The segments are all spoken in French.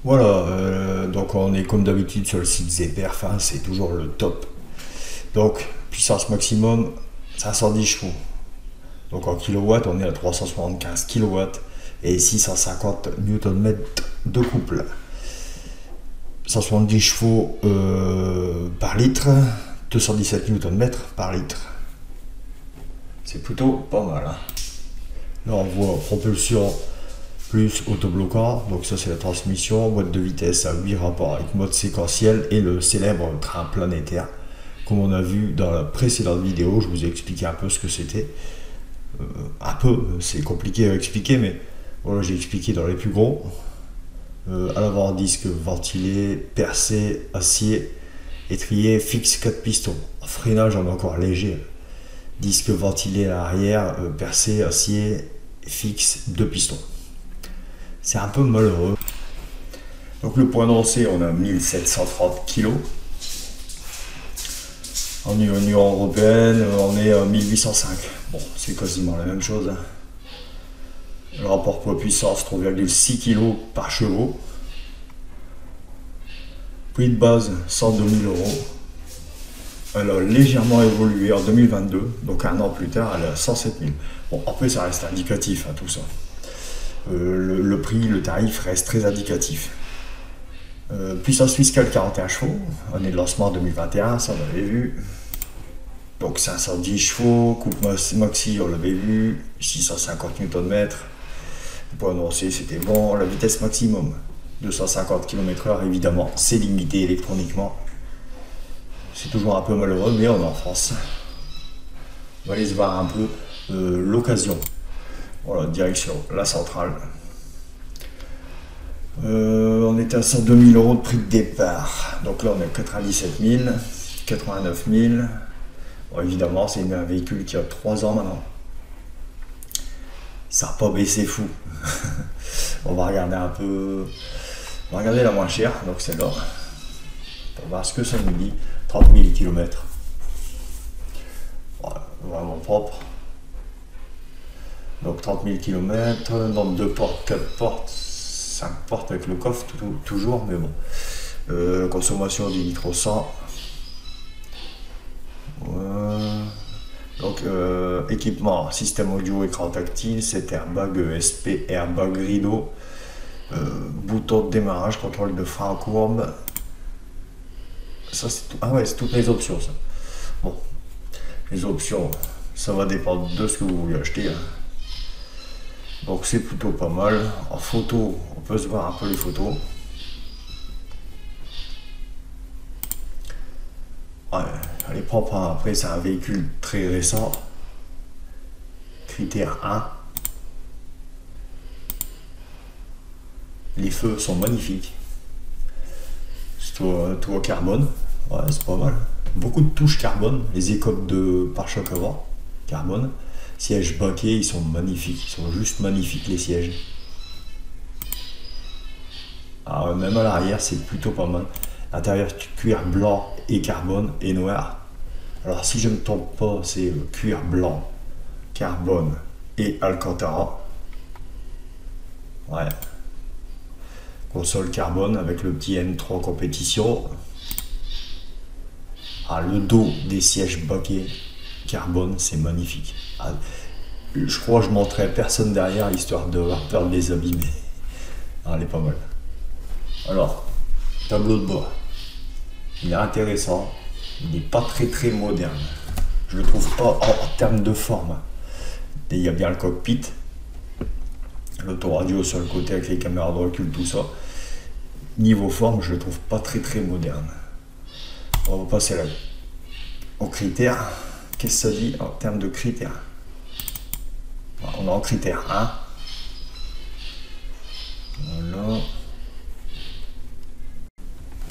Voilà, donc on est comme d'habitude sur le site Zperf, hein, c'est toujours le top. Donc puissance maximum 510 chevaux. Donc en kilowatts on est à 375 kW et 650 Nm de couple. 170 chevaux par litre, 217 Nm par litre. C'est plutôt pas mal. Hein. Là on voit propulsion plus autobloquant, donc ça c'est la transmission, boîte de vitesse à 8 rapports avec mode séquentiel et le célèbre train planétaire. Comme on a vu dans la précédente vidéo, je vous ai expliqué un peu ce que c'était. Un peu, c'est compliqué à expliquer, mais voilà, j'ai expliqué dans les plus gros. À l'avant, disque ventilé, percé, acier, étrier, fixe 4 pistons. En freinage, on est encore léger. Disque ventilé à l'arrière, percé, acier, fixe, 2 pistons. C'est un peu malheureux. Donc le point d'entrée, on a 1730 kg. En Union européenne, on est à 1805. Bon, c'est quasiment la même chose. Hein. Le rapport poids-puissance, 3,6 kg par chevaux. Prix de base, 102 000 €. Elle a légèrement évolué en 2022, donc un an plus tard, elle est à 107 000. Bon, après, ça reste indicatif, hein, tout ça. Le prix, le tarif reste très indicatif. Puissance fiscale 41 chevaux, année de lancement 2021, ça on l'avait vu. Donc 510 chevaux, coupe maxi on l'avait vu, 650 Nm. Le point annoncé c'était bon, la vitesse maximum 250 km/h évidemment, c'est limité électroniquement. C'est toujours un peu malheureux mais on est en France. On va aller se voir un peu l'occasion. Voilà, direction la centrale. On était à 102 000 € de prix de départ. Donc là, on est à 97 000, 89 000. Bon, évidemment, c'est un véhicule qui a 3 ans maintenant. Ça n'a pas baissé fou. On va regarder un peu. On va regarder la moins chère, donc c'est là. Pour voir ce que ça nous dit. 30 000 km. Voilà, vraiment propre. Donc 30 000 km, nombre de portes, 4 portes, 5 portes avec le coffre, toujours, mais bon. Consommation du litre au 100. Donc équipement, système audio, écran tactile, 7 airbags, ESP, airbag rideau, bouton de démarrage, contrôle de frein en courbe. Ça c'est tout. Ah ouais, c'est toutes les options ça. Bon, les options, ça va dépendre de ce que vous voulez acheter. Hein. Donc c'est plutôt pas mal. En photo, on peut se voir un peu les photos. Ouais, elle est propre. Hein. Après, c'est un véhicule très récent. Critère 1. Les feux sont magnifiques. C'est tout carbone. Ouais, c'est pas mal. Beaucoup de touches carbone. Les écopes de pare-choc avant, carbone. Sièges baquets, ils sont magnifiques, ils sont juste magnifiques les sièges. Alors, même à l'arrière, c'est plutôt pas mal. L'intérieur, cuir blanc et carbone et noir. Alors si je ne me trompe pas, c'est cuir blanc, carbone et alcantara. Ouais. Console carbone avec le petit M3 compétition. Ah, le dos des sièges baquets carbone, c'est magnifique. Ah, je crois que je montrerai personne derrière, histoire d'avoir peur de les abîmer. Ah, elle est pas mal. Alors, tableau de bord. Il est intéressant. Il n'est pas très moderne. Je le trouve pas en termes de forme. Et il y a bien le cockpit. L'autoradio sur le côté avec les caméras de recul, tout ça. Niveau forme, je le trouve pas très moderne. On va passer là aux critères. Qu'est-ce que ça dit en termes de critères? On est en critère 1. Voilà.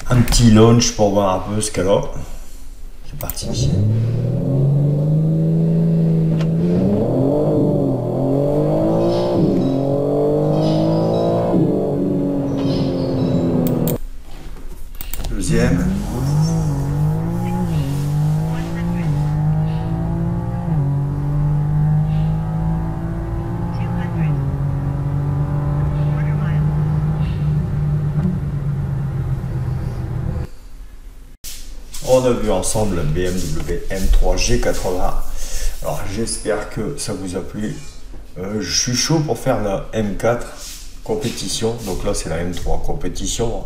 Un petit launch pour voir un peu ce qu'elle a. C'est parti. Deuxième. On a vu ensemble la BMW M3 G80. Alors j'espère que ça vous a plu. Je suis chaud pour faire la M4 compétition. Donc là c'est la M3 compétition.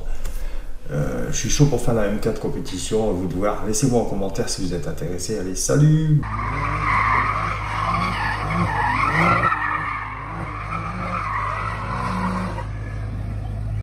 Je suis chaud pour faire la M4 compétition. Vous devez laissez-moi en commentaire si vous êtes intéressé. Allez, salut!